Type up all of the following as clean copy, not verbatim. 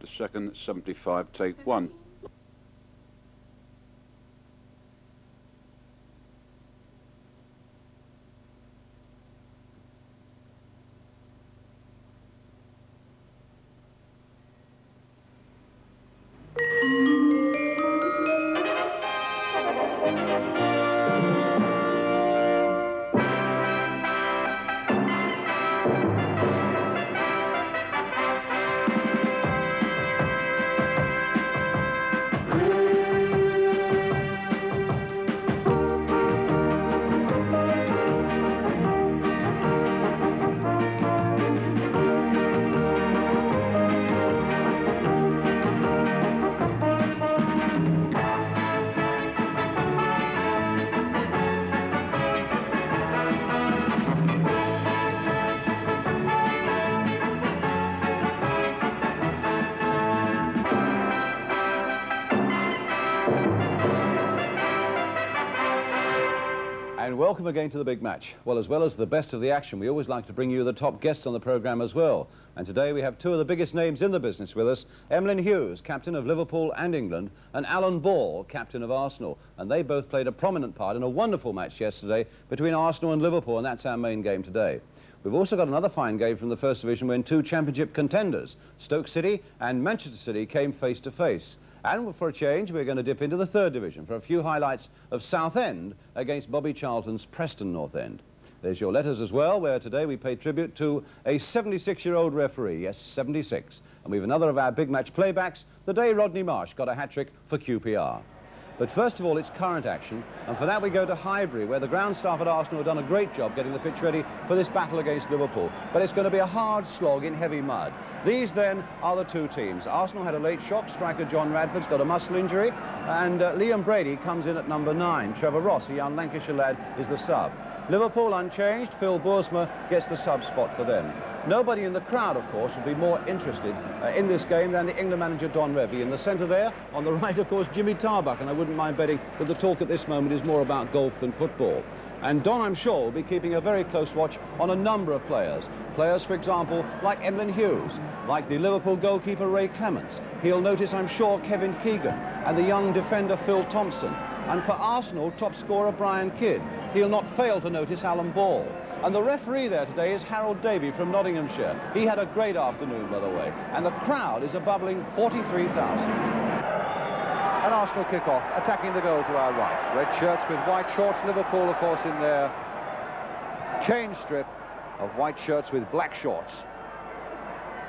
The second, 75, take 1. And welcome again to the big match. Well as the best of the action, we always like to bring you the top guests on the programme as well. And today we have two of the biggest names in the business with us. Emlyn Hughes, captain of Liverpool and England, and Alan Ball, captain of Arsenal. And they both played a prominent part in a wonderful match yesterday between Arsenal and Liverpool, and that's our main game today. We've also got another fine game from the First Division when two championship contenders, Stoke City and Manchester City, came face to face. And for a change, we're going to dip into the Third Division for a few highlights of Southend against Bobby Charlton's Preston North End. There's your letters as well, where today we pay tribute to a 76-year-old referee, yes, 76. And we've another of our big match playbacks, the day Rodney Marsh got a hat-trick for QPR. But first of all, it's current action, and for that we go to Highbury, where the ground staff at Arsenal have done a great job getting the pitch ready for this battle against Liverpool. But it's going to be a hard slog in heavy mud. These, then, are the two teams. Arsenal had a late shock. Striker John Radford's got a muscle injury, and Liam Brady comes in at number 9. Trevor Ross, a young Lancashire lad, is the sub. Liverpool unchanged. Phil Boersma gets the sub spot for them. Nobody in the crowd, of course, will be more interested in this game than the England manager Don Revie. In the centre there, on the right, of course, Jimmy Tarbuck, and I wouldn't mind betting that the talk at this moment is more about golf than football. And Don, I'm sure, will be keeping a very close watch on a number of players. Players, for example, like Emlyn Hughes, like the Liverpool goalkeeper Ray Clements. He'll notice, I'm sure, Kevin Keegan and the young defender Phil Thompson. And for Arsenal, top scorer Brian Kidd. He'll not fail to notice Alan Ball. And the referee there today is Harold Davey from Nottinghamshire. He had a great afternoon, by the way. And the crowd is a bubbling 43,000. An Arsenal kick-off, attacking the goal to our right. Red shirts with white shorts. Liverpool, of course, in their change strip of white shirts with black shorts.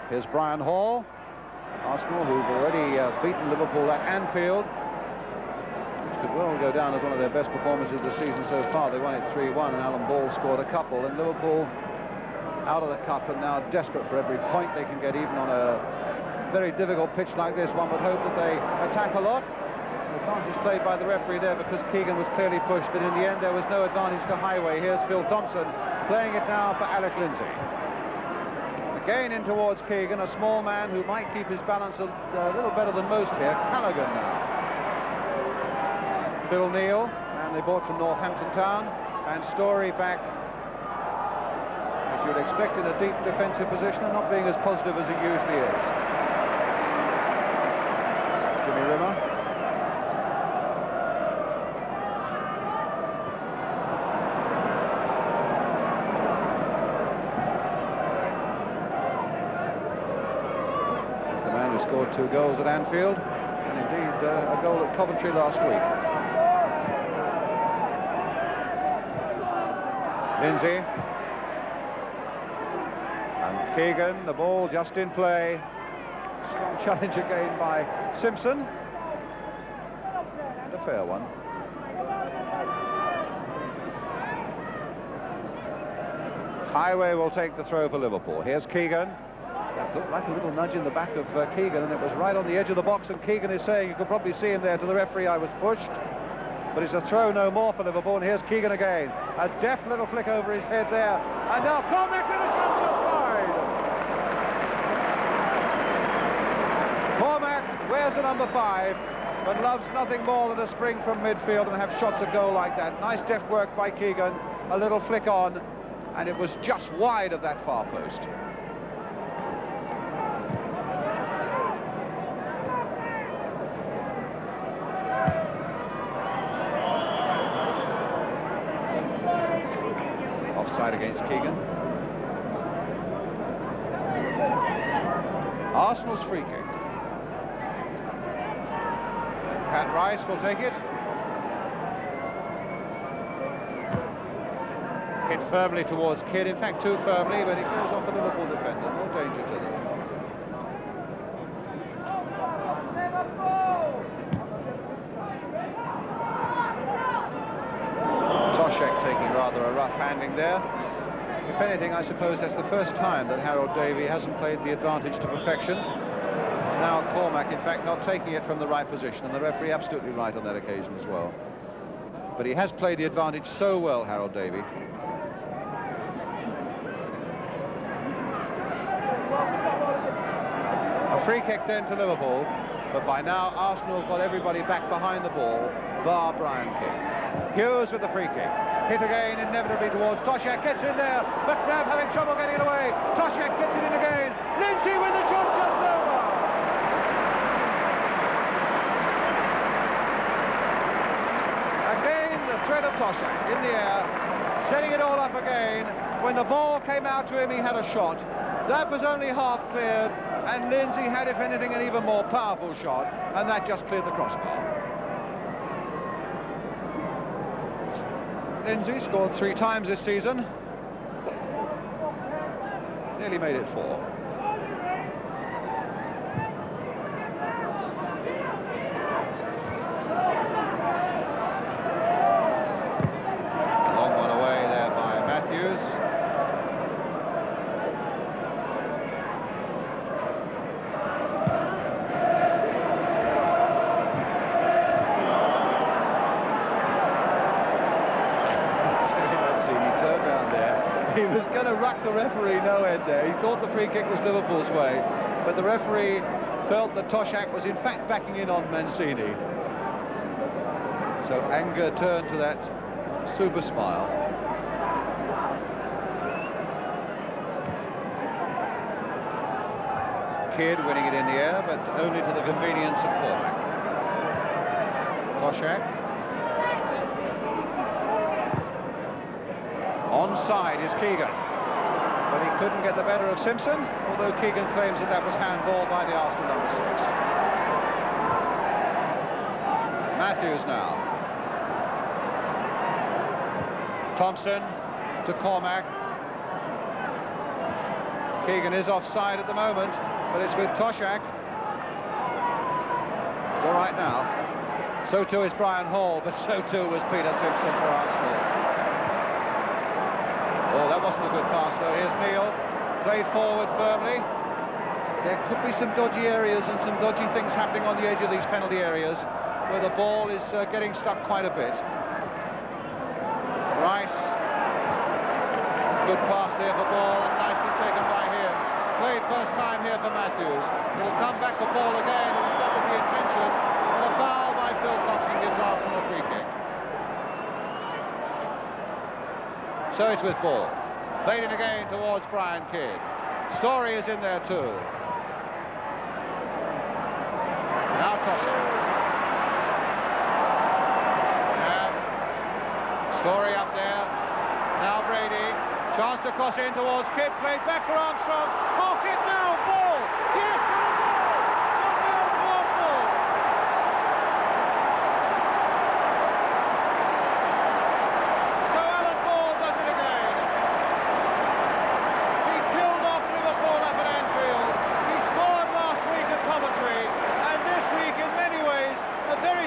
Here's Brian Hall. Arsenal, who've already beaten Liverpool at Anfield, which could well go down as one of their best performances this season so far. They won it 3-1, and Alan Ball scored a couple. And Liverpool out of the cup and now desperate for every point they can get, even on a very difficult pitch like this. One would hope that they attack a lot. The advantage played by the referee there because Keegan was clearly pushed, but in the end there was no advantage to Highway. Here's Phil Thompson playing it now for Alec Lindsay. Again in towards Keegan, a small man who might keep his balance a little better than most here. Callaghan now. Bill Neal, and they bought from Northampton Town, and Story back, as you'd expect, in a deep defensive position and not being as positive as he usually is. Jimmy Rimmer. He's the man who scored 2 goals at Anfield, and indeed a goal at Coventry last week. Lindsay and Keegan, the ball just in play. Strong challenge again by Simpson, and a fair one. Highway will take the throw for Liverpool. Here's Keegan. That looked like a little nudge in the back of Keegan, and it was right on the edge of the box, and Keegan is saying, you could probably see him there, to the referee, I was pushed. But it's a throw no more for Liverpool, and here's Keegan again. A deft little flick over his head there. And now Cormac with his hand just wide. Cormac wears the number 5, but loves nothing more than a spring from midfield and have shots at goal like that. Nice deft work by Keegan. A little flick on, and it was just wide of that far post. inside against Keegan. Arsenal's free kick. Pat Rice will take it. Hit firmly towards Kidd, in fact too firmly, but it goes off the Liverpool defender, no danger to them. Toshek taking rather a rough handling there. If anything, I suppose that's the first time that Harold Davey hasn't played the advantage to perfection. Now Cormac, in fact, not taking it from the right position, and the referee absolutely right on that occasion as well. But he has played the advantage so well, Harold Davey. A free kick then to Liverpool, but by now Arsenal have got everybody back behind the ball, bar Brian Kidd. Hughes with the free kick. Hit again, inevitably towards Toshek, gets in there. McNabb having trouble getting it away. Toshek gets it in again. Lindsay with the shot just over. Again, the threat of Toshek in the air, setting it all up again. When the ball came out to him, he had a shot. That was only half cleared, and Lindsay had, if anything, an even more powerful shot, and that just cleared the crossbar. Lindsay scored 3 times this season. Nearly made it 4. A long one away there by Matthews. He was going to ruck the referee no end there. He thought the free kick was Liverpool's way, but the referee felt that Toshak was in fact backing in on Mancini. So anger turned to that super smile. Kidd winning it in the air, but only to the convenience of Cormac. Toshak. Onside is Keegan, but he couldn't get the better of Simpson, although Keegan claims that that was handball by the Arsenal number 6. Matthews now. Thompson to Cormac. Keegan is offside at the moment, but it's with Toshak. It's all right now. So too is Brian Hall, but so too was Peter Simpson for Arsenal. Oh, that wasn't a good pass, though. Here's Neil, played forward firmly. There could be some dodgy areas and some dodgy things happening on the edge of these penalty areas, where the ball is getting stuck quite a bit. Rice, good pass there for ball, and nicely taken by him. Played first time here for Matthews. It'll come back for ball again, and that was the intention. But a foul by Phil Thompson gives Arsenal a free kick. So it's with ball. Played it again towards Brian Kidd. Story is in there too. Now Toshak. Yeah. Story up there. Now Brady. Chance to cross in towards Kidd. Played back for Armstrong. Off it now. Ball. Yes, and a goal. 1-0 to Arsenal.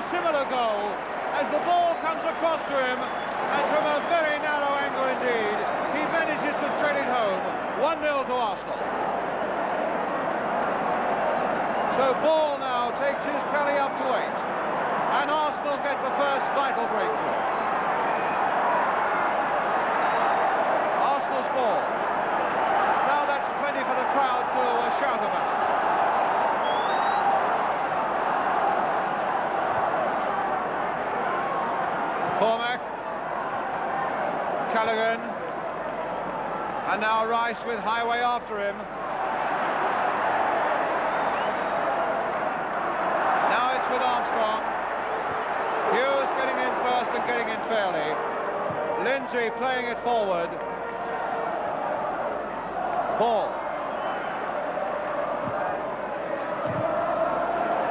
Similar goal as the ball comes across to him, and from a very narrow angle indeed, he manages to thread it home. 1-0 to Arsenal. So Ball now takes his tally up to 8, and Arsenal get the first vital breakthrough. Arsenal's ball. Now that's plenty for the crowd to shout about. Cormac, Callaghan, and now Rice with Highway after him. Now it's with Armstrong. Hughes getting in first and getting in fairly. Lindsay playing it forward. Ball.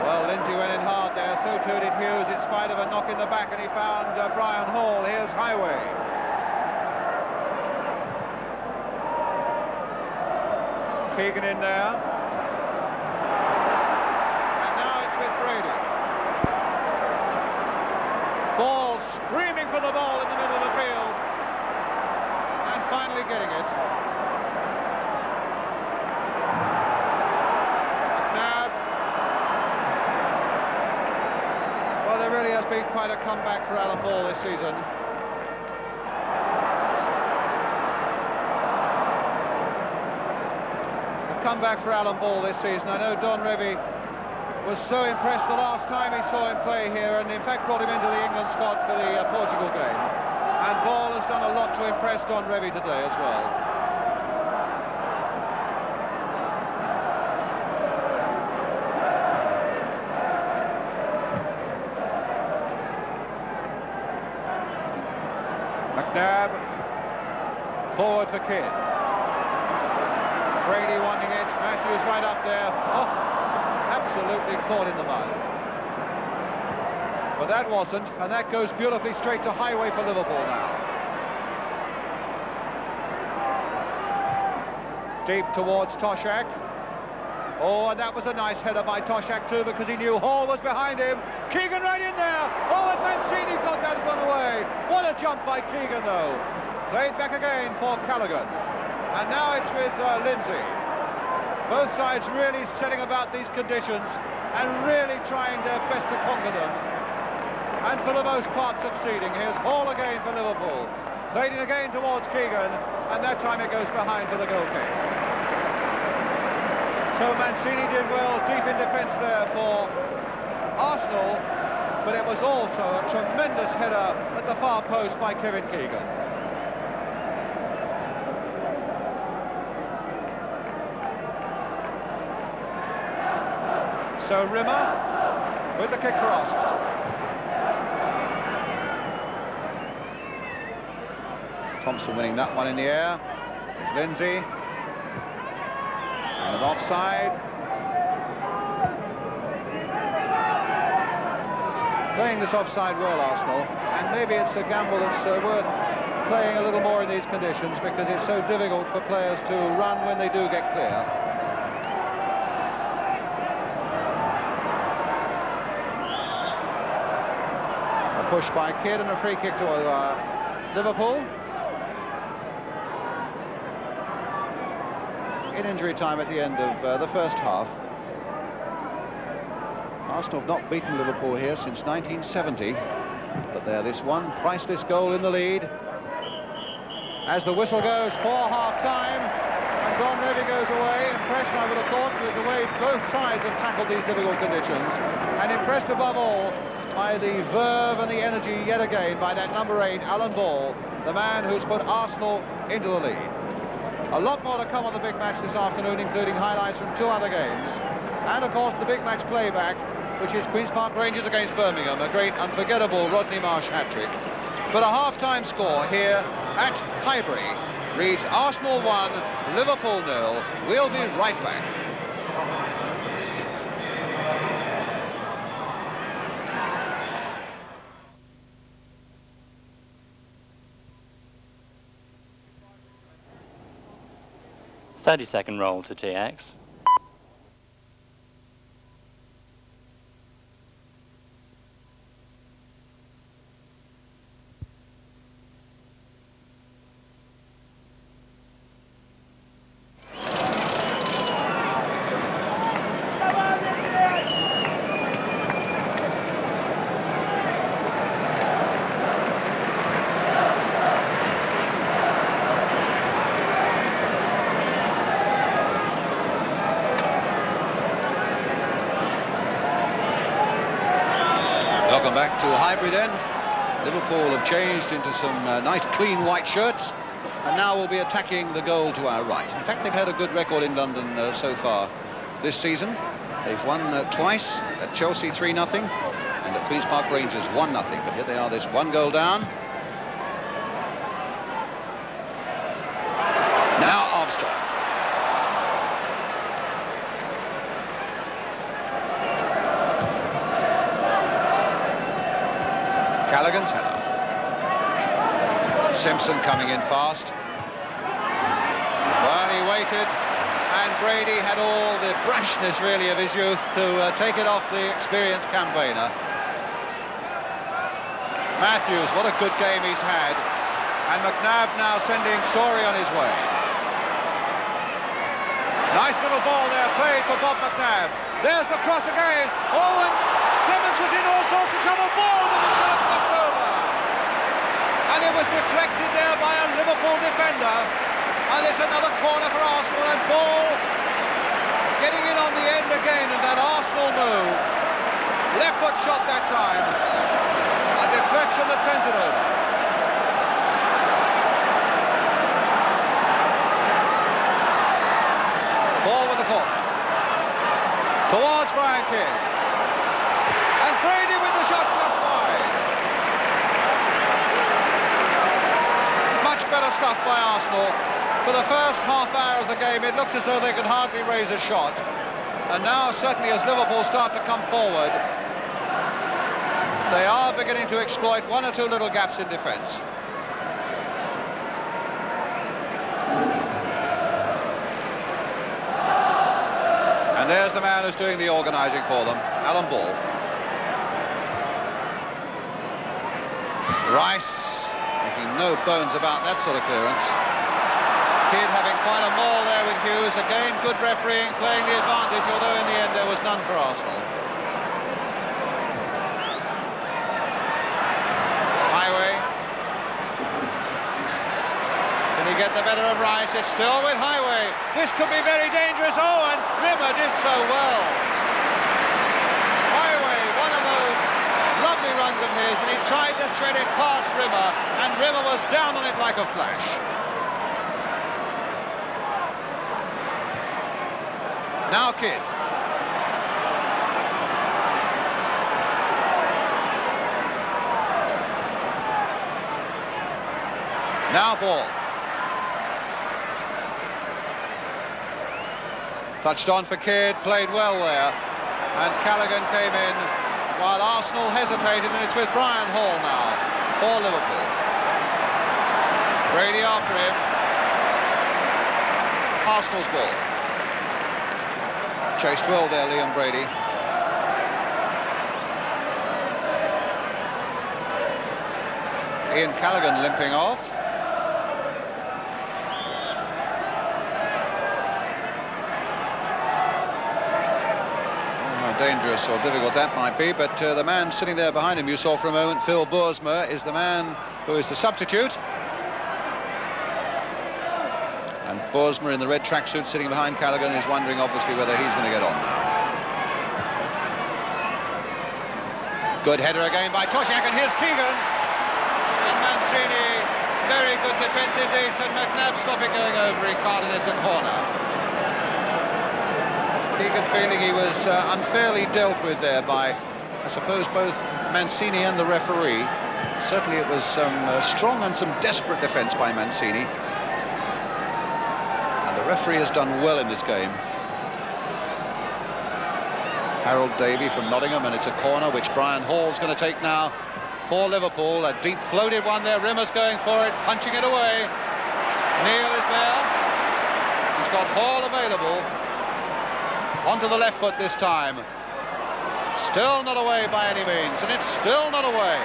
Well, Lindsay went in hard there, so too did Hughes in spite of a knock in the back, and he found Brian Hall. Here's Highway. Keegan in there. And now it's with Brady. Ball screaming for the ball in the middle of the field. And finally getting it. McNabb. Well, there really has been quite a comeback for Alan Ball this season. Comeback for Alan Ball this season. I know Don Revie was so impressed the last time he saw him play here, and in fact brought him into the England squad for the Portugal game. And Ball has done a lot to impress Don Revie today as well. McNabb, forward for Kidd. Brady wanting it, Matthews right up there. Oh, absolutely caught in the mud. But that wasn't, and that goes beautifully straight to Highway for Liverpool now. Deep towards Toshak. Oh, and that was a nice header by Toshak too, because he knew Hall was behind him. Keegan right in there. Oh, and Mancini got that one away. What a jump by Keegan though. Played back again for Callaghan. And now it's with Lindsay. Both sides really setting about these conditions and really trying their best to conquer them. And for the most part succeeding. Here's Hall again for Liverpool. Played it again towards Keegan, and that time it goes behind for the goal kick. So Mancini did well deep in defence there for Arsenal, but it was also a tremendous header at the far post by Kevin Keegan. So Rimmer with the kick for Arsenal. Thompson winning that one in the air. It's Lindsay. And an offside. Playing this offside well, Arsenal. And maybe it's a gamble that's worth playing a little more in these conditions, because it's so difficult for players to run when they do get clear. Push by Kidd and a free kick to Liverpool. In injury time at the end of the first half. Arsenal have not beaten Liverpool here since 1970, but they're this one priceless goal in the lead. As the whistle goes for half-time, and Don Revie goes away, impressed, I would have thought, with the way both sides have tackled these difficult conditions, and impressed above all by the verve and the energy yet again by that number 8, Alan Ball, the man who's put Arsenal into the lead. A lot more to come on the big match this afternoon, including highlights from 2 other games. And of course the big match playback, which is Queen's Park Rangers against Birmingham, a great unforgettable Rodney Marsh hat-trick. But a half-time score here at Highbury reads Arsenal 1, Liverpool 0. We'll be right back. Thirty-second roll to TX. Welcome back to Highbury then. Liverpool have changed into some nice clean white shirts, and now we'll be attacking the goal to our right. In fact, they've had a good record in London so far this season. They've won twice at Chelsea 3-0 and at Queen's Park Rangers 1-0. But here they are, this 1 goal down. Now Armstrong. Callaghan's header. Simpson coming in fast. Well, he waited, and Brady had all the brashness really of his youth to take it off the experienced campaigner. Matthews, what a good game he's had, and McNabb now sending Story on his way. Nice little ball there played for Bob McNabb. There's the cross again. Oh, and Clements was in all sorts of trouble. Ball with the shot just over, and it was deflected there by a Liverpool defender. And there's another corner for Arsenal, and Ball getting in on the end again of that Arsenal move. Left foot shot that time. A deflection that sends it over. Ball with the corner. Towards Brian Kidd. And Brady with the shot just wide. Much better stuff by Arsenal. For the first half hour of the game, it looked as though they could hardly raise a shot. And now, certainly as Liverpool start to come forward, they are beginning to exploit one or two little gaps in defence. And there's the man who's doing the organising for them, Alan Ball. Rice making no bones about that sort of clearance. Kidd having quite a maul there with Hughes. Again, good refereeing, playing the advantage, although in the end there was none for Arsenal. Highway. Can he get the better of Rice? It's still with Highway. This could be very dangerous. Oh, and Rimmer did so well. Highway, one of those lovely runs of his, and he tried to thread it past Rimmer, and Rimmer was down on it like a flash. Now Kidd. Now Ball. Touched on for Kidd, played well there. And Callaghan came in while Arsenal hesitated, and it's with Brian Hall now for Liverpool. Brady after him. Arsenal's ball. Chased well there, Liam Brady. Ian Callaghan limping off. How dangerous or difficult that might be, but the man sitting there behind him, you saw for a moment, Phil Boersma, is the man who is the substitute. And Boersma in the red tracksuit sitting behind Callaghan is wondering obviously whether he's going to get on now. Good header again by Toshack, and here's Keegan. And Mancini, very good defensively. Can McNabb stop it going over? He can't, and it's a corner. Keegan feeling he was unfairly dealt with there by, I suppose, both Mancini and the referee. Certainly it was some strong and some desperate defence by Mancini. The referee has done well in this game. Harold Davey from Nottingham, and it's a corner which Brian Hall's going to take now for Liverpool. A deep floated one there. Rimmer's going for it, punching it away. Neil is there. He's got Hall available. Onto the left foot this time. Still not away by any means, and it's still not away.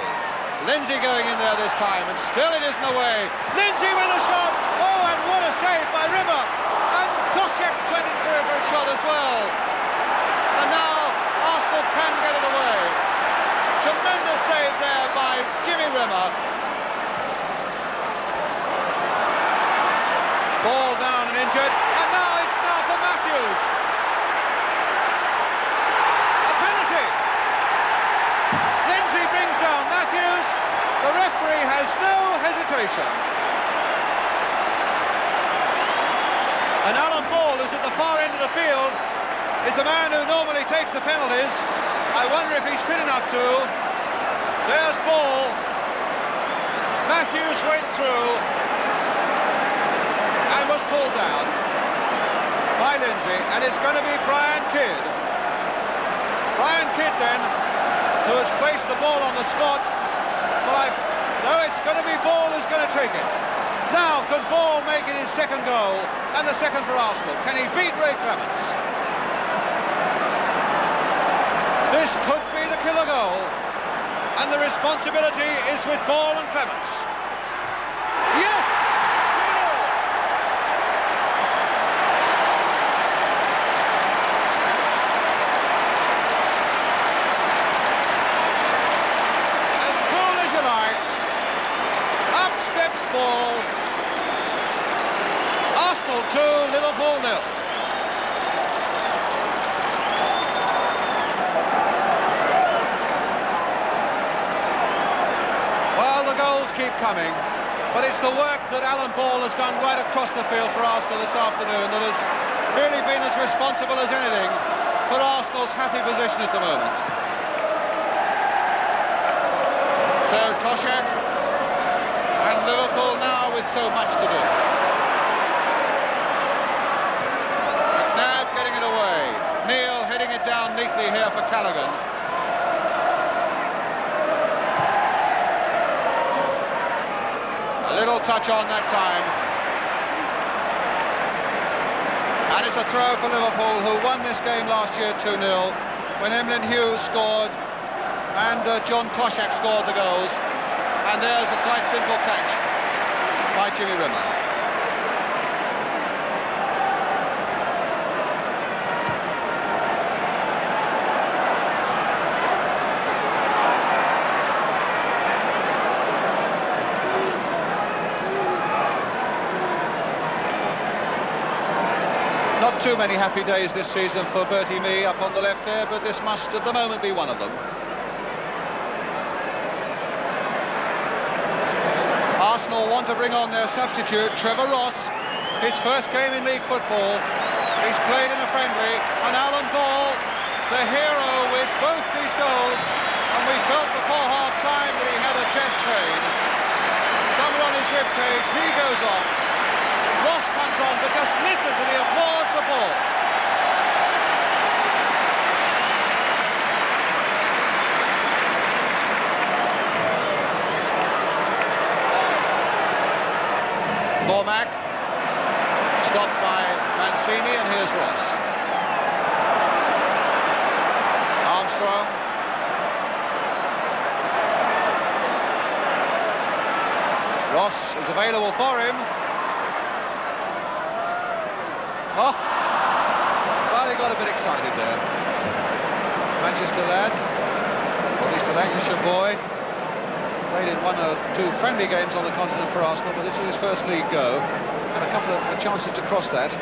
Lindsay going in there this time, and still it isn't away. Lindsay with a shot. Oh, and what a save by Rimmer. And Toshack trending through for a shot as well. And now Arsenal can get it away. Tremendous save there by Jimmy Rimmer. Ball down and injured. And now it's now for Matthews. A penalty. Lindsay brings down Matthews. The referee has no hesitation. And Alan Ball, who's at the far end of the field, is the man who normally takes the penalties. I wonder if he's fit enough to. There's Ball. Matthews went through and was pulled down by Lindsay, and it's going to be Brian Kidd. Brian Kidd then, who has placed the ball on the spot, No, it's going to be Ball who's going to take it. Now, could Ball make it his second goal, and the second for Arsenal? Can he beat Ray Clements? This could be the killer goal, and the responsibility is with Ball and Clements. Yes! 2-0! As cool as you like. Up steps Ball. Arsenal 2, Liverpool 0. Well, the goals keep coming, but it's the work that Alan Ball has done right across the field for Arsenal this afternoon that has really been as responsible as anything for Arsenal's happy position at the moment. So Toshak and Liverpool now with so much to do. McNabb getting it away. Neil heading it down neatly here for Callaghan. A little touch on that time. And it's a throw for Liverpool, who won this game last year 2-0 when Emlyn Hughes scored and John Toshak scored the goals. And there's a quite simple catch by Jimmy Rimmer. Not too many happy days this season for Bertie Mee up on the left there, but this must at the moment be one of them. Arsenal want to bring on their substitute, Trevor Ross, his first game in league football. He's played in a friendly, and Alan Ball, the hero with both these goals, and we felt before half-time that he had a chest pain. Somewhere on his ribcage, he goes off. Ross comes on, but just listen to the applause for Ball. Cormac, stopped by Mancini, and here's Ross. Armstrong. Ross is available for him. Oh, well, he got a bit excited there. Manchester lad, or at least a Lancashire boy. Played in 1 or 2 friendly games on the continent for Arsenal, but this is his first league go. Had a couple of chances to cross that.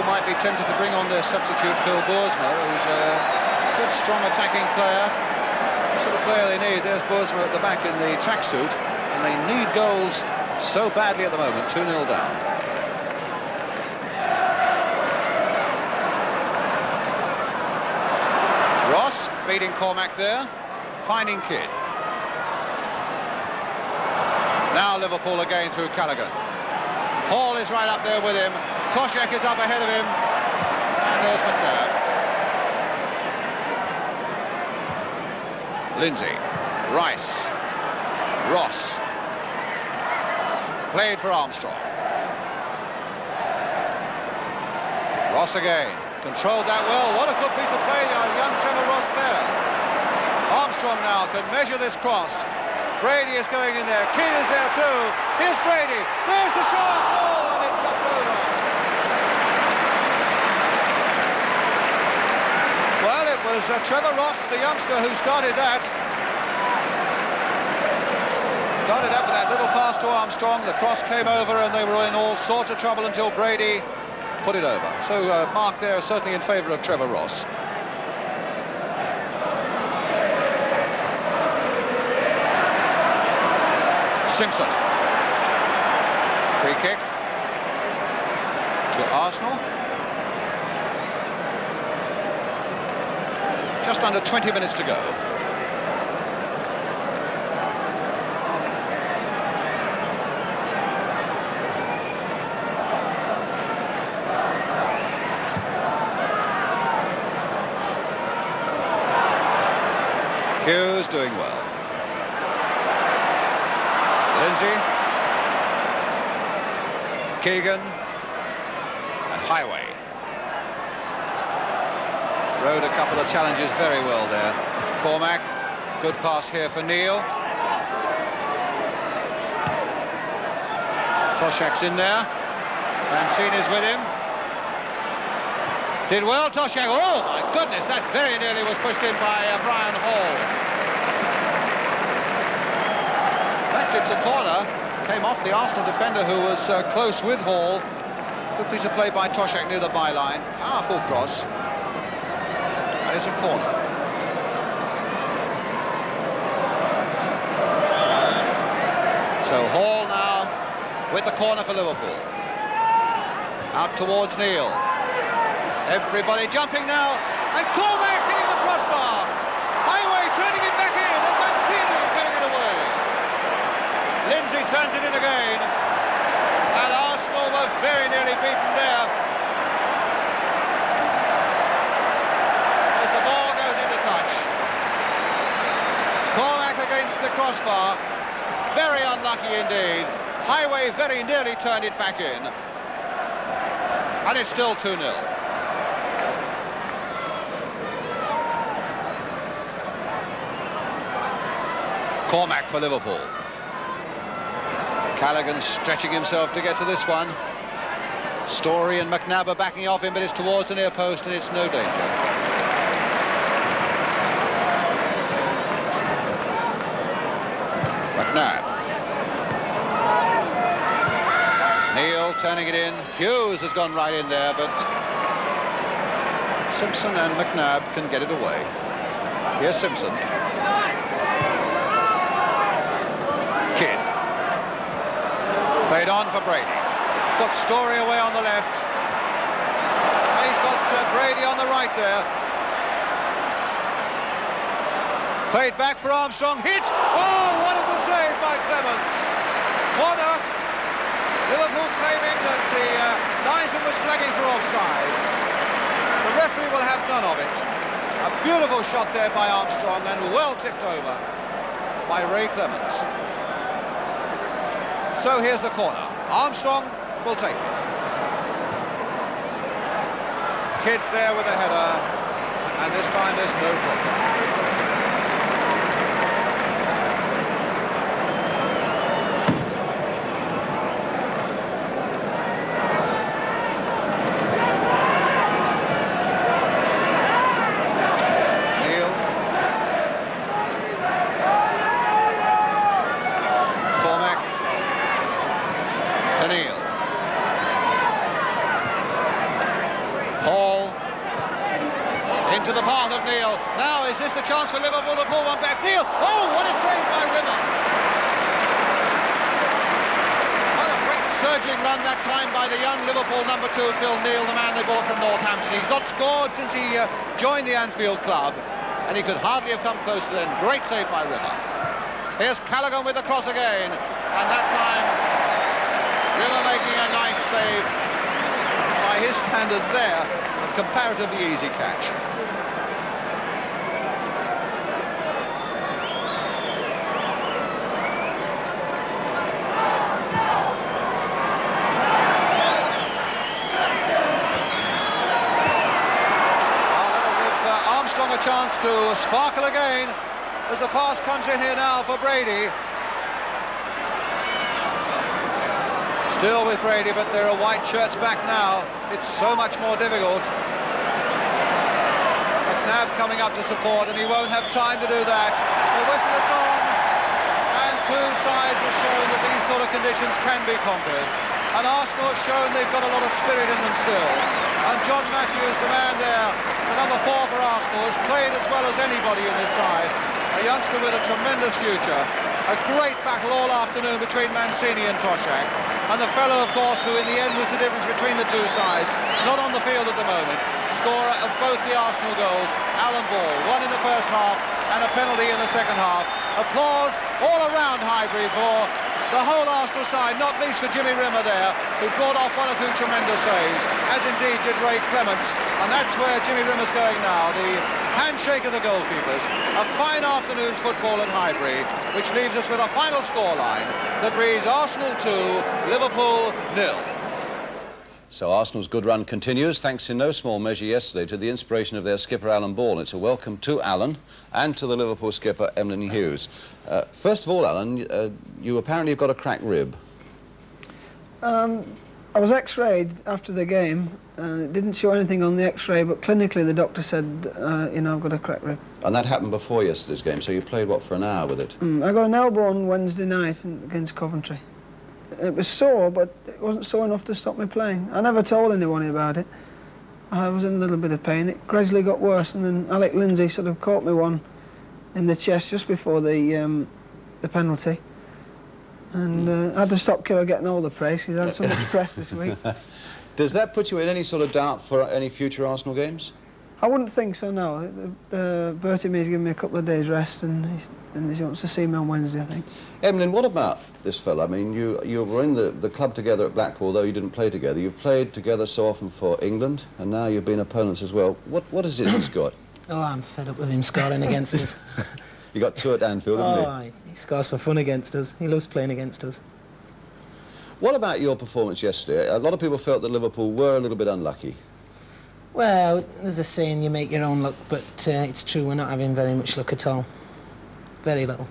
Might be tempted to bring on their substitute Phil Boersma, who's a good, strong attacking player. The sort of player they need. There's Boersma at the back in the tracksuit, and they need goals so badly at the moment. 2-0 down. Ross beating Cormac there, finding Kidd. Now Liverpool again through Callaghan. Hall is right up there with him. Toshak is up ahead of him, and there's McNabb. Lindsay, Rice, Ross. Played for Armstrong. Ross again, controlled that well. What a good piece of play, young Trevor Ross there. Armstrong now can measure this cross. Brady is going in there. Kidd is there too. Here's Brady. There's the shot. Oh, and it's just over. Well, it was Trevor Ross, the youngster, who started that. Started that with that little pass to Armstrong. The cross came over and they were in all sorts of trouble until Brady put it over. So mark there is certainly in favour of Trevor Ross. Simpson. Free kick to Arsenal. Just under 20 minutes to go. Hughes doing well. Lindsay, Keegan, and Highway. Rode a couple of challenges very well there. Cormac, good pass here for Neil. Toshak's in there. Mancini's with him. Did well, Toshak. Oh, my goodness, that very nearly was pushed in by Brian Hall. Left it's a corner. Came off the Arsenal defender who was close with Hall. Good piece of play by Toshak near the byline. Powerful cross. And it's a corner. So Hall now with the corner for Liverpool. Out towards Neil. Everybody jumping now, and Cormac hitting the crossbar. Highway turning it back in, and Mancini getting it away. Lindsay turns it in again, and Arsenal were very nearly beaten there. As the ball goes into touch. Cormac against the crossbar. Very unlucky indeed. Highway very nearly turned it back in. And it's still 2-0. Cormac for Liverpool. Callaghan stretching himself to get to this one. Story and McNabb are backing off him, but it's towards the near post and it's no danger. McNabb. Neil turning it in. Hughes has gone right in there, but Simpson and McNabb can get it away. Here's Simpson. Kidd. Played on for Brady. Got Story away on the left. And he's got Brady on the right there. Played back for Armstrong. Hit! Oh, wonderful save by Clements. Corner. Liverpool claiming that the linesman was flagging for offside. The referee will have none of it. A beautiful shot there by Armstrong and well tipped over by Ray Clements. So here's the corner. Armstrong will take it. Kidd's there with a header, and this time there's no problem. Into the path of Neil. Now, is this a chance for Liverpool to pull one back? Neil! Oh, what a save by Rimmer! What a great surging run that time by the young Liverpool number 2, Phil Neal, the man they bought from Northampton. He's not scored since he joined the Anfield club, and he could hardly have come closer then. Great save by Rimmer. Here's Callaghan with the cross again, and that time Rimmer making a nice save by his standards there. A comparatively easy catch. A chance to sparkle again as the pass comes in here now for Brady. Still with Brady, but there are white shirts back now. It's so much more difficult. McNabb coming up to support, and he won't have time to do that. The whistle has gone, and two sides have shown that these sort of conditions can be conquered. And Arsenal have shown they've got a lot of spirit in them still. And John Matthews, the man there, the number 4 for Arsenal, has played as well as anybody in this side. A youngster with a tremendous future. A great battle all afternoon between Mancini and Toshak. And the fellow, of course, who in the end was the difference between the two sides, not on the field at the moment, scorer of both the Arsenal goals, Alan Ball, one in the first half and a penalty in the second half. Applause all around Highbury for the whole Arsenal side, not least for Jimmy Rimmer there, who brought off one or two tremendous saves, as indeed did Ray Clements. And that's where Jimmy Rimmer's going now, the handshake of the goalkeepers. A fine afternoon's football at Highbury, which leaves us with a final scoreline that reads Arsenal 2, Liverpool 0. So Arsenal's good run continues, thanks in no small measure yesterday to the inspiration of their skipper Alan Ball. It's a welcome to Alan and to the Liverpool skipper Emlyn Hughes. First of all, Alan, you apparently have got a cracked rib. I was x-rayed after the game and it didn't show anything on the x-ray, but clinically the doctor said, you know, I've got a cracked rib. And that happened before yesterday's game, so you played, what, for an hour with it? I got an elbow on Wednesday night against Coventry. It was sore, but it wasn't sore enough to stop me playing. I never told anyone about it. I was in a little bit of pain. It gradually got worse, and then Alec Lindsay sort of caught me one in the chest just before the penalty. And I had to stop Kiddo getting all the praise. He's had so much press this week. Does that put you in any sort of doubt for any future Arsenal games? I wouldn't think so, no. Bertie Mee's given me a couple of days' rest, and he wants to see me on Wednesday, I think. Emlyn, what about this fella? I mean, you were in the club together at Blackpool, though you didn't play together. You've played together so often for England, and now you've been opponents as well. What is it he's got? Oh, I'm fed up with him scoring against us. You got two at Anfield, haven't you? Oh, he scores for fun against us. He loves playing against us. What about your performance yesterday? A lot of people felt that Liverpool were a little bit unlucky. Well, there's a saying, you make your own luck, but it's true, we're not having very much luck at all. Very little.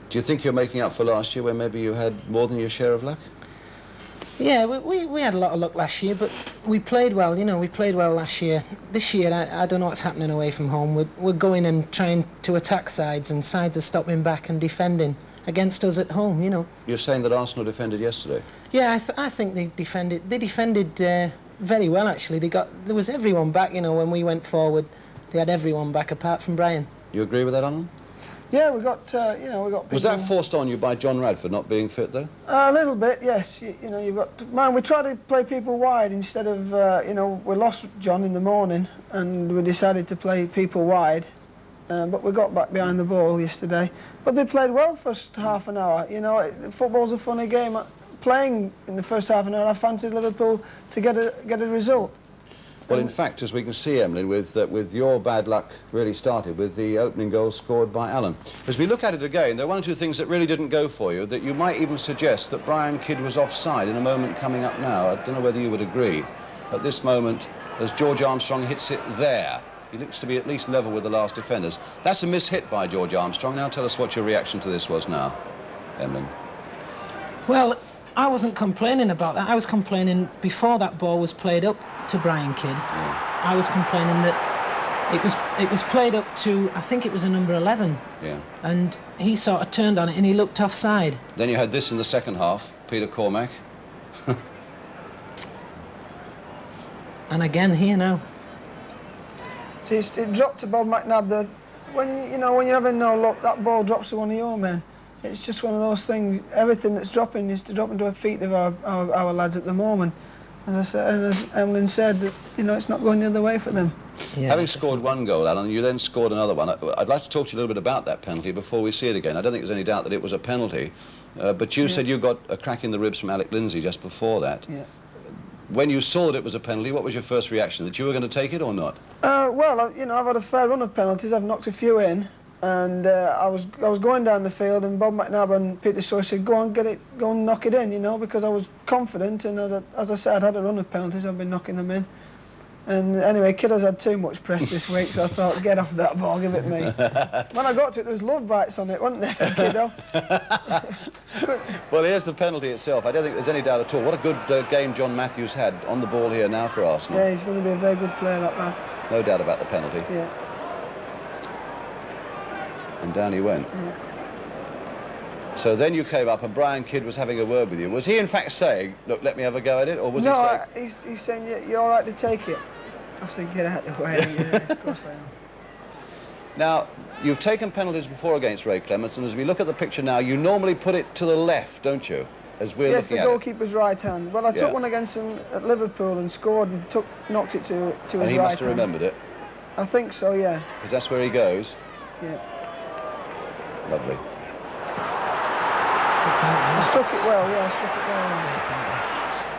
Do you think you're making up for last year, where maybe you had more than your share of luck? Yeah, we had a lot of luck last year, but we played well, you know, we played well last year. This year, I don't know what's happening away from home. We're going and trying to attack sides, and sides are stopping back and defending against us at home, you know. You're saying that Arsenal defended yesterday? Yeah, I think they defended very well, actually. There was everyone back, you know, when we went forward. They had everyone back apart from Brian. You agree with that, Alan? Yeah, we got, you know, we got people... Was that forced on you by John Radford not being fit, though? A little bit, yes. You know, you've got... Man, we tried to play people wide instead of, you know, we lost John in the morning and we decided to play people wide. But we got back behind the ball yesterday. But they played well first half an hour. You know, football's a funny game. Playing in the first half an hour, I fancied Liverpool to get a result. Well, in fact, as we can see, Emlyn, with your bad luck really started with the opening goal scored by Alan. As we look at it again, there are one or two things that really didn't go for you, that you might even suggest that Brian Kidd was offside in a moment coming up now. I don't know whether you would agree. At this moment, as George Armstrong hits it there, he looks to be at least level with the last defenders. That's a miss-hit by George Armstrong. Now tell us what your reaction to this was now, Emlyn. Well, I wasn't complaining about that. I was complaining before that ball was played up to Brian Kidd. Yeah. I was complaining that it was played up to, I think it was a number 11. Yeah. And he sort of turned on it and he looked offside. Then you had this in the second half, Peter Cormack. And again here now. See, it dropped to Bob McNabb. When you're having no luck, that ball drops to one of your men. It's just one of those things. Everything that's dropping is to drop into the feet of our lads at the moment. And as Emlyn said, that, you know, it's not going the other way for them. Yeah. Having scored one goal, Alan, you then scored another one. I'd like to talk to you a little bit about that penalty before we see it again. I don't think there's any doubt that it was a penalty, but you said you got a crack in the ribs from Alec Lindsay just before that. Yeah. When you saw that it was a penalty, what was your first reaction? That you were going to take it or not? Well, you know, I've had a fair run of penalties. I've knocked a few in, and I was going down the field, and Bob McNabb and Peter Sawyer said, "Go on, go and knock it in," you know, because I was confident, and as I said, I'd had a run of penalties. I've been knocking them in. And anyway, Kiddo's had too much press this week, so I thought, get off that ball, give it me. When I got to it, there was love bites on it, wasn't there, for Kiddo? Well, here's the penalty itself. I don't think there's any doubt at all. What a good game John Matthews had on the ball here now for Arsenal. Yeah, he's going to be a very good player, that man. No doubt about the penalty. Yeah. And down he went. Yeah. So then you came up and Brian Kidd was having a word with you. Was he in fact saying, look, let me have a go at it, or was he saying... No, he's saying, you're all right to take it. I was thinking, get out of the way. Yeah, of course I am. Now, you've taken penalties before against Ray Clements, and as we look at the picture now, you normally put it to the left, don't you? As we're yes, looking the at it. goalkeeper's right hand. Well, I took one against him at Liverpool and scored and knocked it to his right hand. And he must have remembered it. I think so, yeah. Because that's where he goes. Yeah. Lovely. I struck it well, yeah, I struck it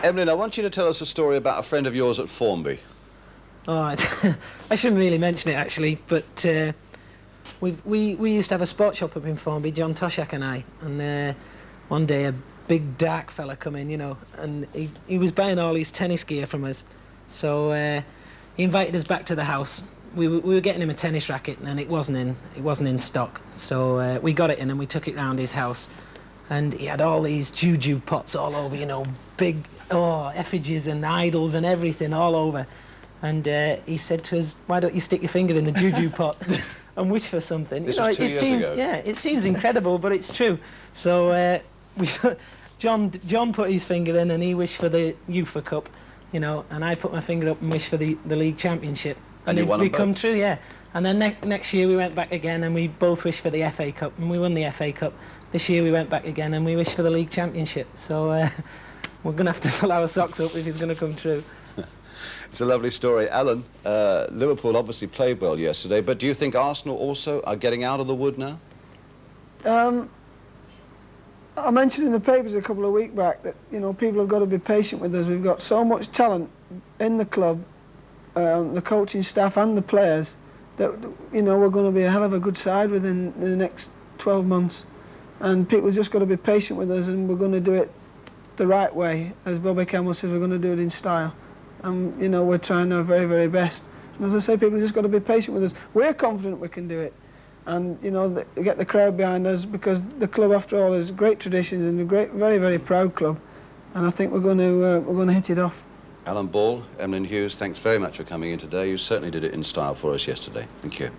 well. Emlyn, I want you to tell us a story about a friend of yours at Formby. Oh, I shouldn't really mention it actually, but we used to have a sports shop up in Formby, John Toshak and I, and one day a big dark fella come in, you know, and he was buying all his tennis gear from us, so he invited us back to the house. We were getting him a tennis racket and it wasn't in stock, so we got it in and we took it round his house, and he had all these juju pots all over, you know, big effigies and idols and everything all over. And he said to us, "Why don't you stick your finger in the juju pot and wish for something?" This you know, was 2 years ago. Yeah, it seems incredible, but it's true. So John put his finger in and he wished for the UEFA Cup, you know, and I put my finger up and wished for the league championship. And you won them it come both? true, yeah. And then next year we went back again and we both wished for the FA Cup and we won the FA Cup. This year we went back again and we wished for the league championship. So we're going to have to pull our socks up if it's going to come true. It's a lovely story. Alan, Liverpool obviously played well yesterday, but do you think Arsenal also are getting out of the wood now? I mentioned in the papers a couple of weeks back that, you know, people have got to be patient with us. We've got so much talent in the club, the coaching staff and the players, that, you know, we're going to be a hell of a good side within the next 12 months. And people just got to be patient with us, and we're going to do it the right way. As Bobby Campbell says, we're going to do it in style. And, you know, we're trying our very, very best. And as I say, people just got to be patient with us. We're confident we can do it. And, you know, get the crowd behind us, because the club, after all, has great traditions and a great, very, very proud club. And I think we're going to hit it off. Alan Ball, Emlyn Hughes, thanks very much for coming in today. You certainly did it in style for us yesterday. Thank you.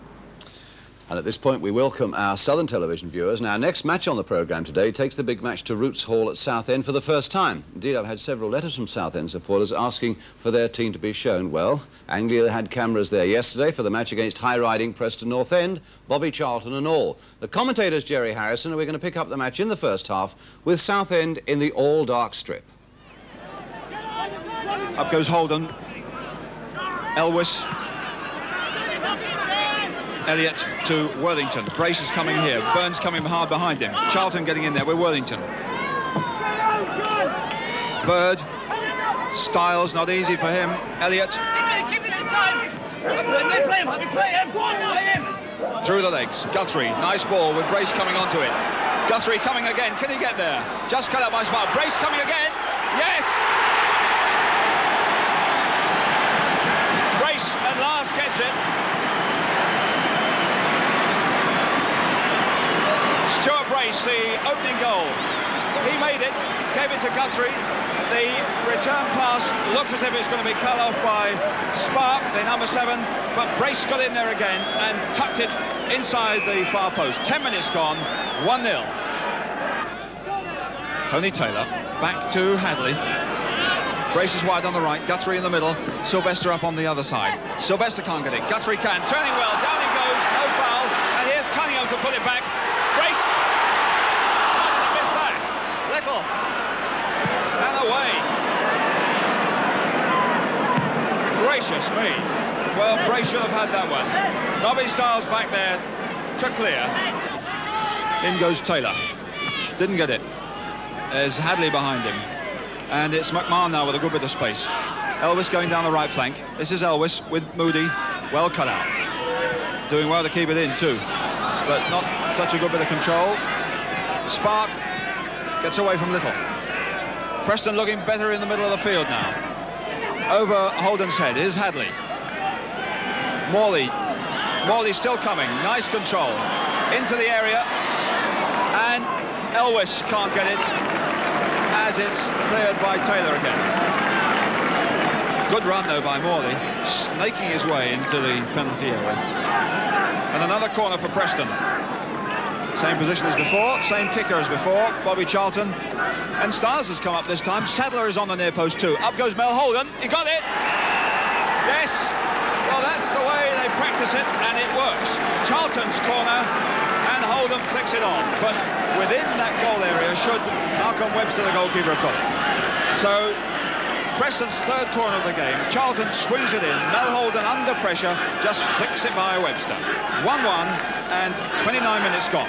And at this point, we welcome our Southern television viewers. And our next match on the programme today takes the big match to Roots Hall at Southend for the first time. Indeed, I've had several letters from Southend supporters asking for their team to be shown. Well, Anglia had cameras there yesterday for the match against high-riding Preston North End, Bobby Charlton and all. The commentator's Jerry Harrison, and we're going to pick up the match in the first half with Southend in the all-dark strip. Up goes Holden. Elwes. Elliott to Worthington. Brace is coming here. Burns coming hard behind him. Charlton getting in there with Worthington. Bird. Styles, not easy for him. Elliott. Through the legs. Guthrie. Nice ball with Brace coming onto it. Guthrie coming again. Can he get there? Just cut out by Smart. Brace coming again. Yes! Brace at last gets it. Stuart Brace, the opening goal. He made it, gave it to Guthrie. The return pass looked as if it's going to be cut off by Spark, the number 7, but Brace got in there again and tucked it inside the far post. 10 minutes gone, 1-0. Tony Taylor, back to Hadley. Brace is wide on the right, Guthrie in the middle, Sylvester up on the other side. Sylvester can't get it, Guthrie can, turning well, down he goes, no foul, and here's Cunningham to put it back. Brace! How did he miss that? Little. And away. Gracious me. Well, Brace should have had that one. Nobby Styles back there to clear. In goes Taylor. Didn't get it. There's Hadley behind him. And it's McMahon now with a good bit of space. Elwes going down the right flank. This is Elwes with Moody. Well cut out. Doing well to keep it in too. But not such a good bit of control. Spark gets away from Little. Preston looking better in the middle of the field now. Over Holden's head is Hadley. Morley still coming. Nice control. Into the area. And Elwes can't get it as it's cleared by Taylor again. Good run though by Morley, snaking his way into the penalty area. And another corner for Preston. Same position as before, same kicker as before, Bobby Charlton. And Styles has come up this time. Sadler is on the near post too. Up goes Mel Holden. He got it! Yes! Well, that's the way they practice it, and it works. Charlton's corner, and Holden flicks it on. But within that goal area, should Malcolm Webster, the goalkeeper, have got it. So, Preston's third corner of the game. Charlton swings it in. Mel Holden, under pressure, just flicks it by Webster. 1-1, and 29 minutes gone.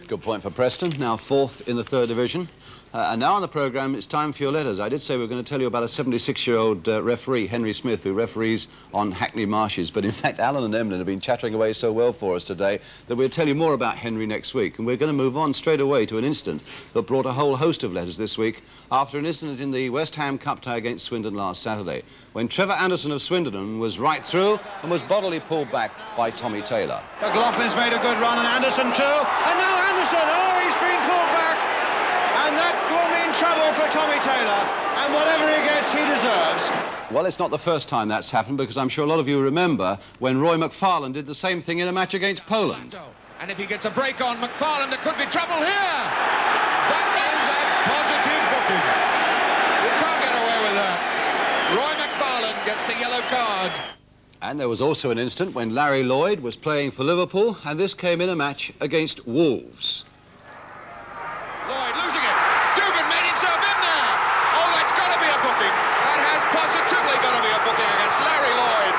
Good point for Preston, now fourth in the third division. And now on the programme, it's time for your letters. I did say we were going to tell you about a 76-year-old referee, Henry Smith, who referees on Hackney Marshes. But in fact, Alan and Emlyn have been chattering away so well for us today that we'll tell you more about Henry next week. And we're going to move on straight away to an incident that brought a whole host of letters this week after an incident in the West Ham Cup tie against Swindon last Saturday, when Trevor Anderson of Swindon was right through and was bodily pulled back by Tommy Taylor. McLaughlin's made a good run, and Anderson too. And now Anderson, oh, he's been pulled back. And that will mean trouble for Tommy Taylor, and whatever he gets, he deserves. Well, it's not the first time that's happened, because I'm sure a lot of you remember when Roy McFarlane did the same thing in a match against Poland. And if he gets a break on McFarlane, there could be trouble here. That is a positive booking. You can't get away with that. Roy McFarlane gets the yellow card. And there was also an incident when Larry Lloyd was playing for Liverpool, and this came in a match against Wolves. Lloyd losing it. Dugan made himself in there. Oh, that's got to be a booking. That has positively got to be a booking against Larry Lloyd.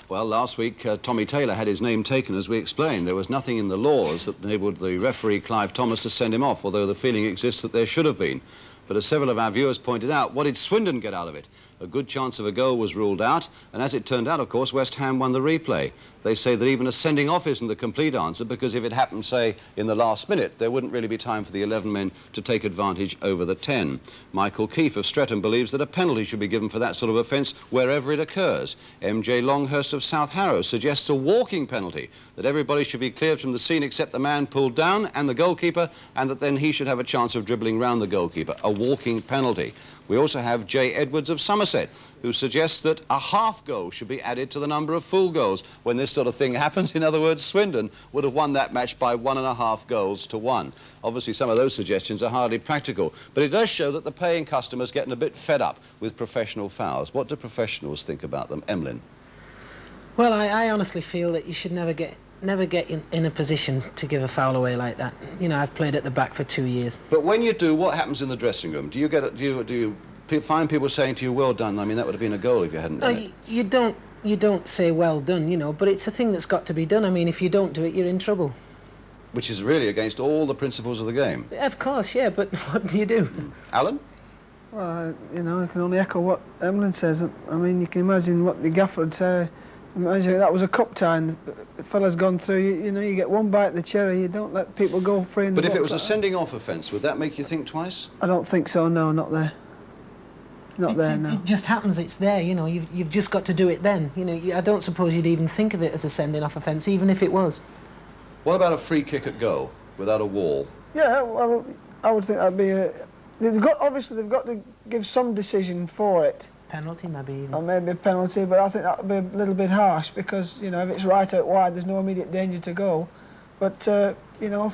Well, last week, Tommy Taylor had his name taken, as we explained. There was nothing in the laws that enabled the referee, Clive Thomas, to send him off, although the feeling exists that there should have been. But as several of our viewers pointed out, what did Swindon get out of it? A good chance of a goal was ruled out, and as it turned out, of course, West Ham won the replay. They say that even a sending off isn't the complete answer, because if it happened, say, in the last minute, there wouldn't really be time for the 11 men to take advantage over the 10. Michael Keefe of Streatham believes that a penalty should be given for that sort of offence wherever it occurs. MJ Longhurst of South Harrow suggests a walking penalty, that everybody should be cleared from the scene except the man pulled down and the goalkeeper, and that then he should have a chance of dribbling round the goalkeeper. A walking penalty. We also have J. Edwards of Somerset, who suggests that a half goal should be added to the number of full goals when this sort of thing happens. In other words, Swindon would have won that match by 1.5 goals to 1. Obviously, some of those suggestions are hardly practical, but it does show that the paying customers getting a bit fed up with professional fouls. What do professionals think about them? Emlyn? Well, I honestly feel that you should never get in a position to give a foul away like that. You know, I've played at the back for 2 years. But when you do, what happens in the dressing room? Do you find people saying to you, well done? I mean, that would have been a goal if you hadn't done it. You don't say well done, you know, but it's a thing that's got to be done. I mean, if you don't do it, you're in trouble. Which is really against all the principles of the game. Of course, yeah, but what do you do? Alan? Well, you know, I can only echo what Emlyn says. I mean, you can imagine what the gaffer would say. Imagine that was a cup tie and the fella's gone through, you know, you get one bite of the cherry, you don't let people go free in the But if it was a like sending off offence, would that make you think twice? I don't think so, no, not there. No. It just happens, it's there, you know, you've just got to do it then. You know, I don't suppose you'd even think of it as a sending off offence, even if it was. What about a free kick at goal, without a wall? Yeah, well, I would think that'd be a... Obviously, they've got to give some decision for it. Penalty, maybe even. Or maybe a penalty, but I think that would be a little bit harsh because, you know, if it's right out wide, there's no immediate danger to goal. But, you know,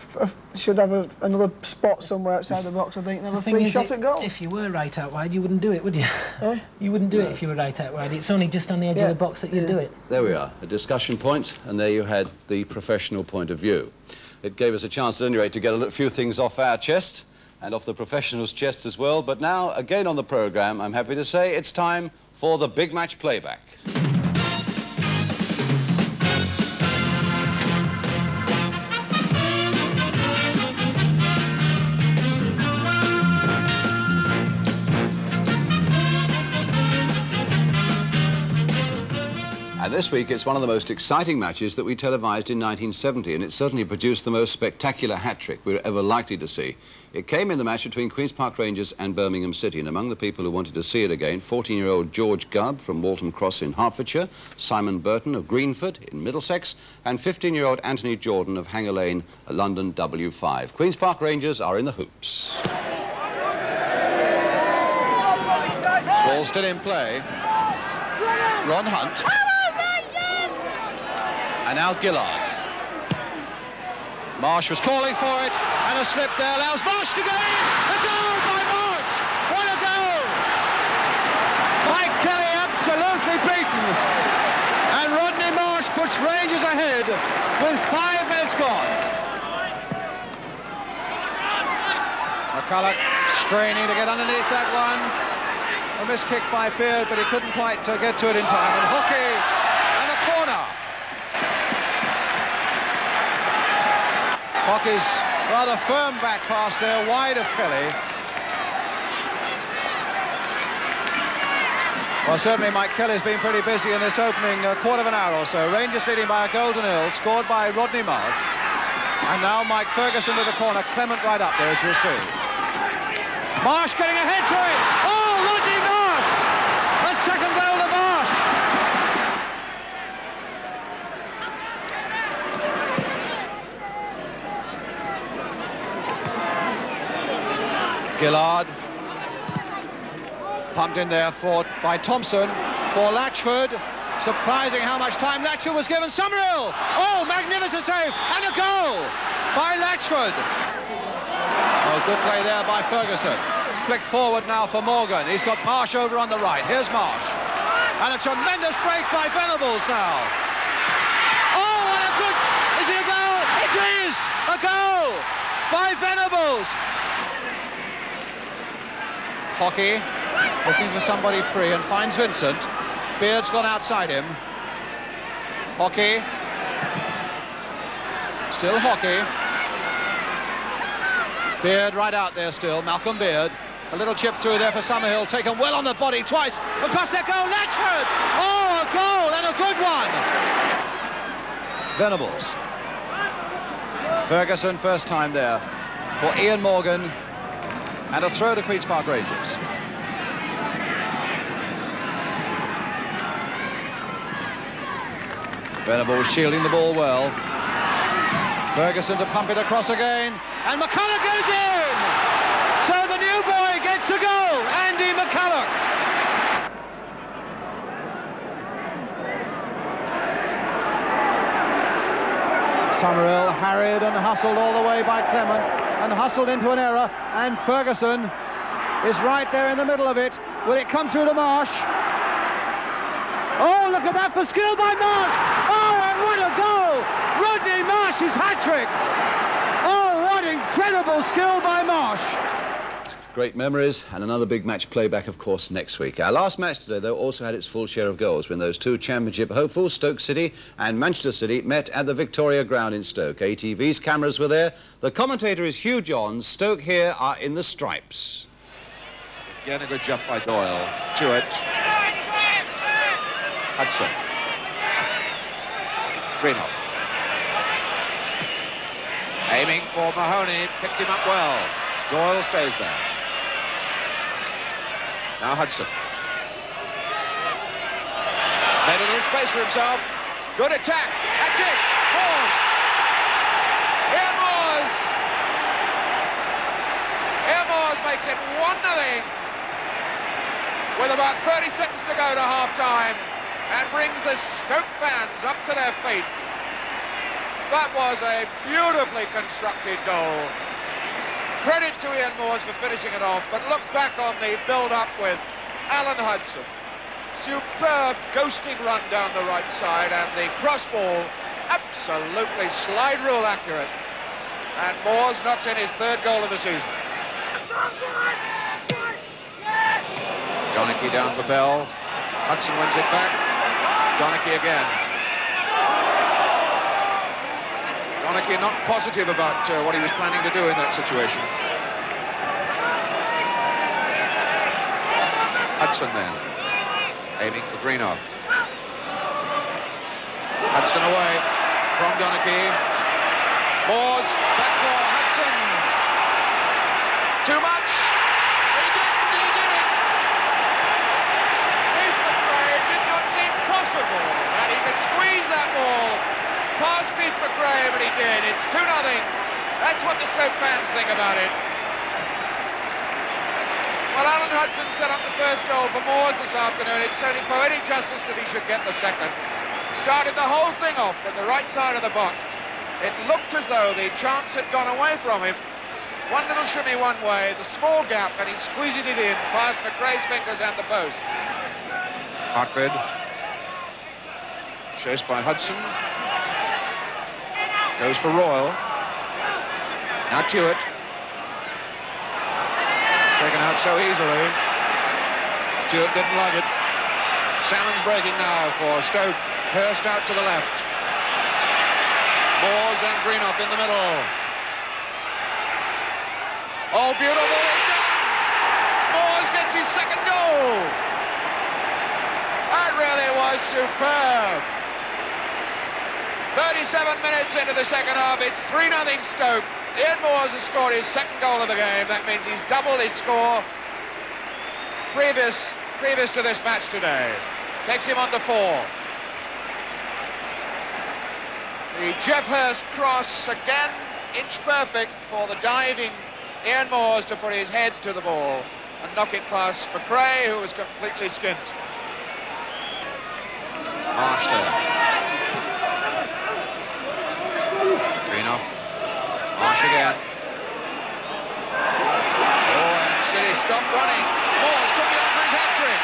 should have another spot somewhere outside the box, I think, and have a free shot at goal. If you were right out wide, you wouldn't do it, would you? Eh? You wouldn't do it if you were right out wide. It's only just on the edge of the box that you'd do it. There we are, a discussion point, and there you had the professional point of view. It gave us a chance, at any rate, to get a few things off our chest, and off the professionals' chests as well. But now, again on the programme, I'm happy to say it's time for the big match playback. And this week, it's one of the most exciting matches that we televised in 1970, and it certainly produced the most spectacular hat-trick we were ever likely to see. It came in the match between Queen's Park Rangers and Birmingham City, and among the people who wanted to see it again, 14-year-old George Gubb from Waltham Cross in Hertfordshire, Simon Burton of Greenford in Middlesex, and 15-year-old Anthony Jordan of Hanger Lane, London W5. Queen's Park Rangers are in the hoops. Ball still in play. Ron Hunt. And now Gillard. Marsh was calling for it, and a slip there allows Marsh to go in. A goal by Marsh! What a goal! Mike Kelly absolutely beaten. And Rodney puts Rangers ahead with 5 minutes gone. McCulloch straining to get underneath that one. A missed kick by Beard, but he couldn't quite get to it in time. And Hockey and a corner. Hockey's rather firm back pass there, wide of Kelly. Well, certainly Mike Kelly's been pretty busy in this opening quarter of an hour or so. Rangers leading by a goal to nil, scored by Rodney Marsh. And now Mike Ferguson with the corner, Clement right up there, as you'll see. Marsh getting ahead to it. Oh, Rodney Marsh! A second goal to Marsh. Gillard. Pumped in there by Thompson for Latchford. Surprising how much time Latchford was given. Summerhill! Oh, magnificent save! And a goal by Latchford. Oh, good play there by Ferguson. Flick forward now for Morgan. He's got Marsh over on the right. Here's Marsh. And a tremendous break by Venables now. Oh, and a good... Is it a goal? It is! A goal by Venables. Hockey looking for somebody free and finds Vincent. Beard's gone outside him. Hockey. Still Hockey. Beard right out there still. Malcolm Beard. A little chip through there for Summerhill. Taken well on the body twice. Across their goal. Latchford! Oh, a goal and a good one. Venables. Ferguson first time there for Ian Morgan. And a throw to Queen's Park Rangers. Venables shielding the ball well. Ferguson to pump it across again. And McCulloch goes in! So the new boy gets a goal, Andy McCulloch. Summerhill harried and hustled all the way by Clement. And hustled into an error, and Ferguson is right there in the middle of it. Will it come through to Marsh? Oh, look at that for skill by Marsh! Oh, and what a goal! Rodney Marsh's hat-trick! Oh, what incredible skill by Marsh! Great memories, and another big match playback, of course, next week. Our last match today, though, also had its full share of goals when those two championship hopefuls, Stoke City and Manchester City, met at the Victoria Ground in Stoke. ATV's cameras were there. The commentator is Hugh Johns. Stoke here are in the stripes. Again, a good jump by Doyle. To it. Hudson. Greenough. Aiming for Mahoney. Picked him up well. Doyle stays there. Now Hudson. Made a little space for himself. Good attack. That's it. Moores. Here Moores. Here Moores makes it 1-0 with about 30 seconds to go to half-time and brings the Stoke fans up to their feet. That was a beautifully constructed goal. Credit to Ian Moores for finishing it off, but look back on the build-up with Alan Hudson. Superb ghosting run down the right side, and the cross ball absolutely slide rule accurate. And Moores knocks in his third goal of the season. Donachie down for Bell. Hudson wins it back. Donachie again. Donachie not positive about what he was planning to do in that situation. Hudson then, aiming for Greenough. Hudson away from Donachie. Moores, back for Hudson. Too much. He did it. Keith McRae, it did not seem possible that he could squeeze that ball past Keith McRae, but he did. It's 2-0. That's what the Stoke fans think about it. Well, Alan Hudson set up the first goal for Moores this afternoon. It's only poetic justice that he should get the second. Started the whole thing off at the right side of the box. It looked as though the chance had gone away from him. One little shimmy one way, the small gap, and he squeezes it in past McRae's fingers and the post. Hartford. Chased by Hudson. Goes for Royal. Now Tuart. Taken out so easily. Tuart didn't like it. Salmon's breaking now for Stoke. Hurst out to the left. Moores and Greenough in the middle. Oh, beautiful. Moores gets his second goal. That really was superb. 37 minutes into the second half, it's 3-0 Stoke. Ian Moores has scored his second goal of the game. That means he's doubled his score previous to this match today. Takes him on to 4. The Jeff Hurst cross again, inch perfect for the diving Ian Moores to put his head to the ball and knock it past McRae, who was completely skint. Marsh there. Greenough. Marsh again. Oh, and City stopped running. Moores could be on for his hat-trick.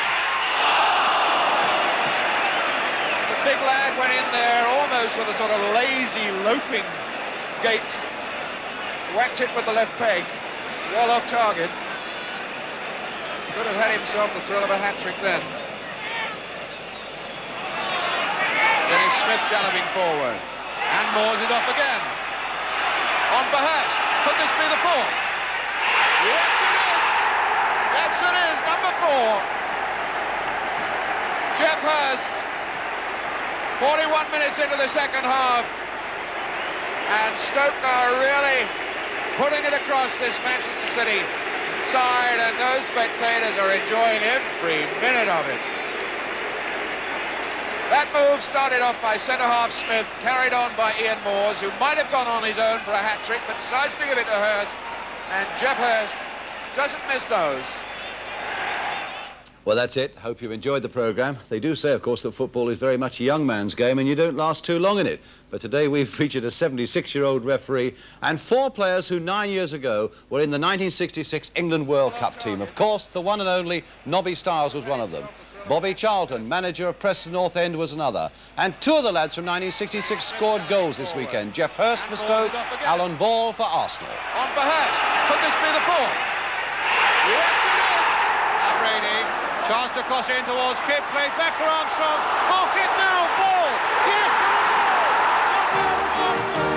The big lad went in there almost with a sort of lazy, loping gait. Whacked it with the left peg. Well off target. Could have had himself the thrill of a hat-trick then. Dennis Smith galloping forward. And Moores it off again. On Hurst. Could this be the 4th? Yes, it is. Yes, it is. Number 4. Jeff Hurst. 41 minutes into the second half. And Stoke are really putting it across this Manchester City side, and those spectators are enjoying every minute of it. That move started off by centre-half Smith, carried on by Ian Moores, who might have gone on his own for a hat-trick, but decides to give it to Hurst, and Jeff Hurst doesn't miss those. Well, that's it. Hope you've enjoyed the programme. They do say, of course, that football is very much a young man's game and you don't last too long in it. But today we've featured a 76-year-old referee and 4 players who 9 years ago were in the 1966 England World Cup team. Of course, the one and only Nobby Stiles was one of them. Bobby Charlton, manager of Preston North End, was another. And 2 of the lads from 1966 scored goals this weekend. Jeff Hurst for Stoke, Alan Ball for Arsenal. On for Hurst. Could this be the 4th? Yes, it is. Brady. Chance to cross in towards Kidd, played back for Armstrong. Off it now, ball! Yes, and a goal!